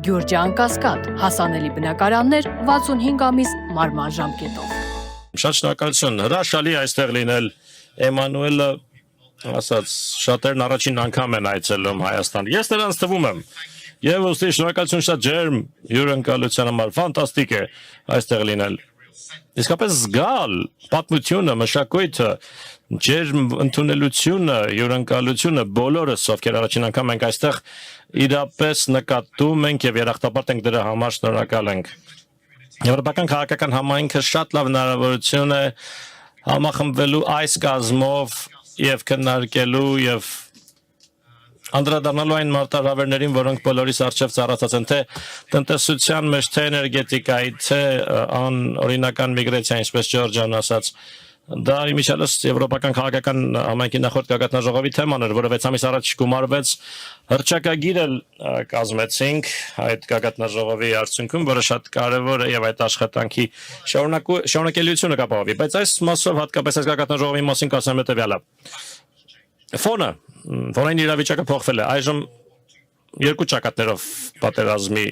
Գյուրջան Կասկադ, հասանելի բնակարաններ 65 ամիս մարման ժամկետով։ Շատ շնորհակալություն, հրաշալի այստեղ լինել Էմանուելը ասաց շատերն առաջին անգամ են այցելում Հայաստան։ Ես նրանց թվում եմ։ Եվ ուստի շնորհակալություն շատ ջերմ հյուրընկալության համար, ֆանտաստիկ է այստեղ լինել։ Իսկապես զգալ պատմությունը, մշակույթը, ջերմ ընդունելությունը, հյուրընկալությունը բոլորս, ովքեր առաջին անգամ ենք այստեղ, իրապես նկատում ենք եւ երախտապարտ ենք դրա համար, շնորհակալ ենք։ Եվրոպական քաղաքական համայնքը շատ լավ հնարավորություն է համախմբվելու այս կազմով եւ քննարկելու եւ անդրադառնալու այն մարտահրավերներին, որոնք բոլորիս առջև ծառացած են, թե տնտեսության մեջ, թե էներգետիկայի, թե անօրինական միգրացիա, ինչպես Ջորջան ասաց, դա իմիջիալս եվրոպական քաղաքական համայնքի նախորդ գագաթնաժողովի թեման էր, որը 6 ամիս առաջ գումարվեց հռչակագիր էլ կազմեցինք այդ գագաթնաժողովի արդյունքում, որը շատ կարևոր է եւ այդ աշխատանքի շարունակելիությունը կապահովի, բայց այս մասով հատկապես այս գագաթնաժողովի մասին կասեմ հետեւյալը։ Ֆոնային իրավիճակը փոխվել է։ Այժմ երկու ճակատներով պատերազմի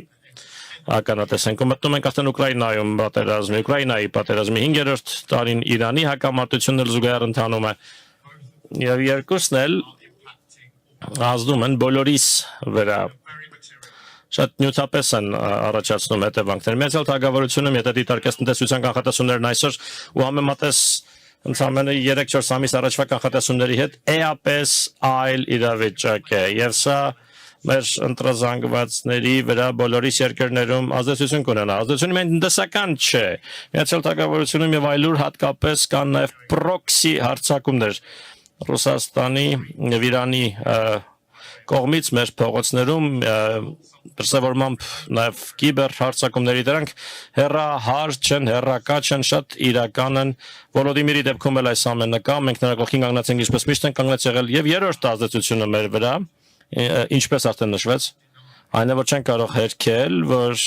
ականատես ենք։ Մտնում ենք արդեն Ուկրաինայում Ուկրաինայի պատերազմի 5-րդ տարին Իրանի հակամարտությունն էլ զուգահեռ ընթանում է։ Եվ երկուսն էլ ազդում են բոլորիս վրա։ Շատ նյութապես են առաջացնում հետևանքներ։ Միացյալ Թագավորությունում, եթե դիտարկես տնտեսության կանխատեսումներն այսօր ու համեմատես ընդամենը 3-4 ամիս առաջվա կանխատեսումների հետ էապես այլ իրավիճակ է եւ սա մեր ընտրազանգվածների վրա բոլորիս երկրներում ազդեցություն կունենա։ Ազդեցությունը միայն տնտեսական չէ։ Միացյալ Թագավորությունում եւ այլուր հատկապես կան նաեւ պրոքսի հարձակումներ Ռուսաստանի եւ Իրանի կողմից մեր փողոցներում դրսևորմամբ նաև կիբեր հարձակումների դրանք հեռահար չեն, հեռակա չեն, շատ իրական են։ Վոլոդիմիրի դեպքում էլ այս ամենը կա, մենք նրա կողքին կանգնած ենք, ինչպես միշտ ենք կանգնած եղել, եւ երրորդ ազդեցությունը մեր վրա, ինչպես արդեն նշվեց, այն է, որ չեն կարող հերքել, որ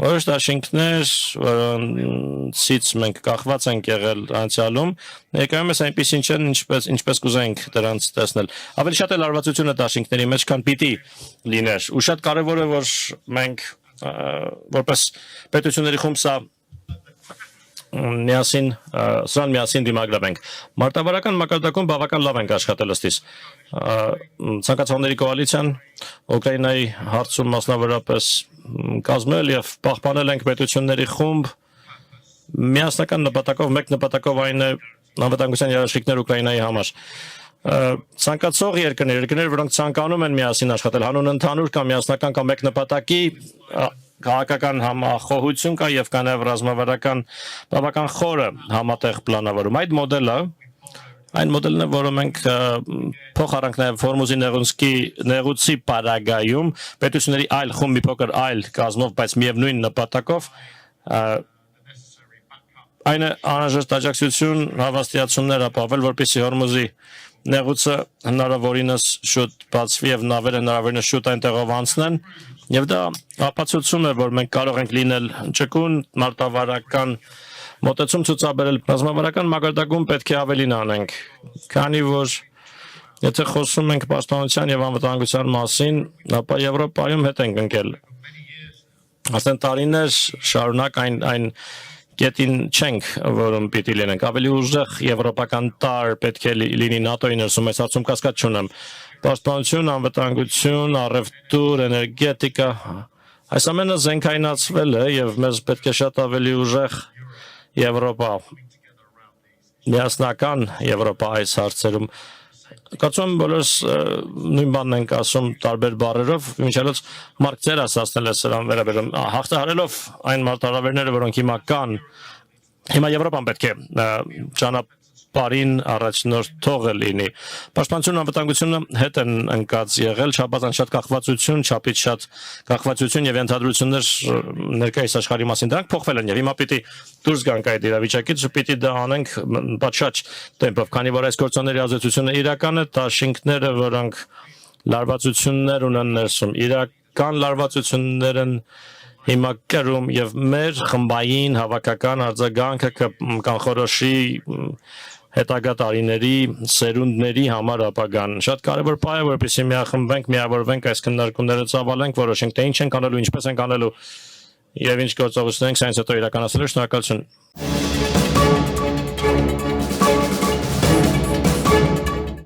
որոշ դաշինքներ, որոնցից մենք կախված ենք եղել անցյալում, ներկայումս այնպիսին չեն, ինչպես կուզենք դրանց տեսնել։ Ավելի շատ է լարվածությունը դաշինքների մեջ, քան պիտի լիներ։ Ու շատ կարևոր է, որ մենք որպես պետությունների խումբ սրան միասին դիմագրավենք։ Մարտավարական մակարդակում բավական լավ ենք աշխատել ըստիս։ Ցանկացողների կոալիցիան Ուկրաինայի հարցում մասնավորապես կազմել եւ պահպանել ենք պետությունների խումբ միասնական նպատակով, մեկ նպատակով այն է անվտանգության երաշխիքներ Ուկրաինայի համար։ Ցանկացող երկրներ, որոնք ցանկանում են միասին աշխատել, հանուն ընդհանուր կամ միասնական կամ մեկ նպատակի քաղաքական համախոհություն կա եւ կա նաեւ ռազմավարական բավական խորը համատեղ պլանավորում։ Այն մոդելն է, որը մենք փոխարանք նաեւ Հորմուզի նեղուցի պարագայում պետությունների այլ խումբ մի փոքր այլ կազմով, բայց միևնույն նպատակով այն անհրաժեշտ աջակցություն հավաստիացումներ ապավել, որպեսզի Հորմուզի նեղուցը հնարավորինս շուտ բացվի եւ նավերը հնարավորինս շուտ այնտեղով անցնեն եւ դա ապացուցում է, որ մենք կարող ենք լինել ճկուն մարտավարական մոտեցում ցուցաբերել ռազմավարական մակարդակում պետք է ավելին անենք, քանի որ եթե խոսում ենք պաշտպանության եւ անվտանգության մասին, ապա Եվրոպայում հետ ենք ընկել։ Արդեն տարիներ շարունակ այն կետին չենք, որում պիտի լինենք։ Ավելի ուժեղ եվրոպական տարր պետք է լինի ՆԱՏՕ-ի ներսում, այս հարցում կասկած չունեմ։ Պաշտպանություն, անվտանգություն, առևտուր, էներգետիկա, այս ամենը զենքայնացվել է եւ մեզ պետք է շատ ավելի ուժեղ Եվրոպա, միասնական Եվրոպա այս հարցերում։ Կարծում եմ բոլորս նույն բանն ենք ասում տարբեր բառերով, մինչդեռ Մարկ ձեր ասացնել է սրան վերաբերում, հաղթահարելով այն մարտահրավերները, որոնք հիմա կան, հիմա Եվրոպան պետք է ճանապարհին առաջնորդողը լինի։ Պաշտպանություն անվտանգությունը հետ են ընկած եղել, չափազանց շատ կախվածություն, չափից շատ կախվածություն եւ ընդհանրություններ ներկայիս աշխարհի մասին դրանք փոխվել են եւ հիմա պիտի դուրս գանք այդ իրավիճակից, պիտի դա անենք պատշաճ տեմպով, քանի որ այս գործոնների ազդեցությունը իրական է, դաշինքները, որոնք լարվածություններ ունեն ներսում, իրական լարվածություններ են հիմա կրում եւ մեր խմբային հավաքական արձագանքը կանխորոշի հետագա տարիների սերունդների համար ապագան։ Շատ կարևոր բան է, որպեսզի միախմբենք, միավորվենք այս քննարկումները ծավալենք, որոշենք թե ինչ ենք անելու, ինչպես ենք անելու եւ ինչ գործողություններ ենք սրանից հետո իրականացնելու։ Շնորհակալություն։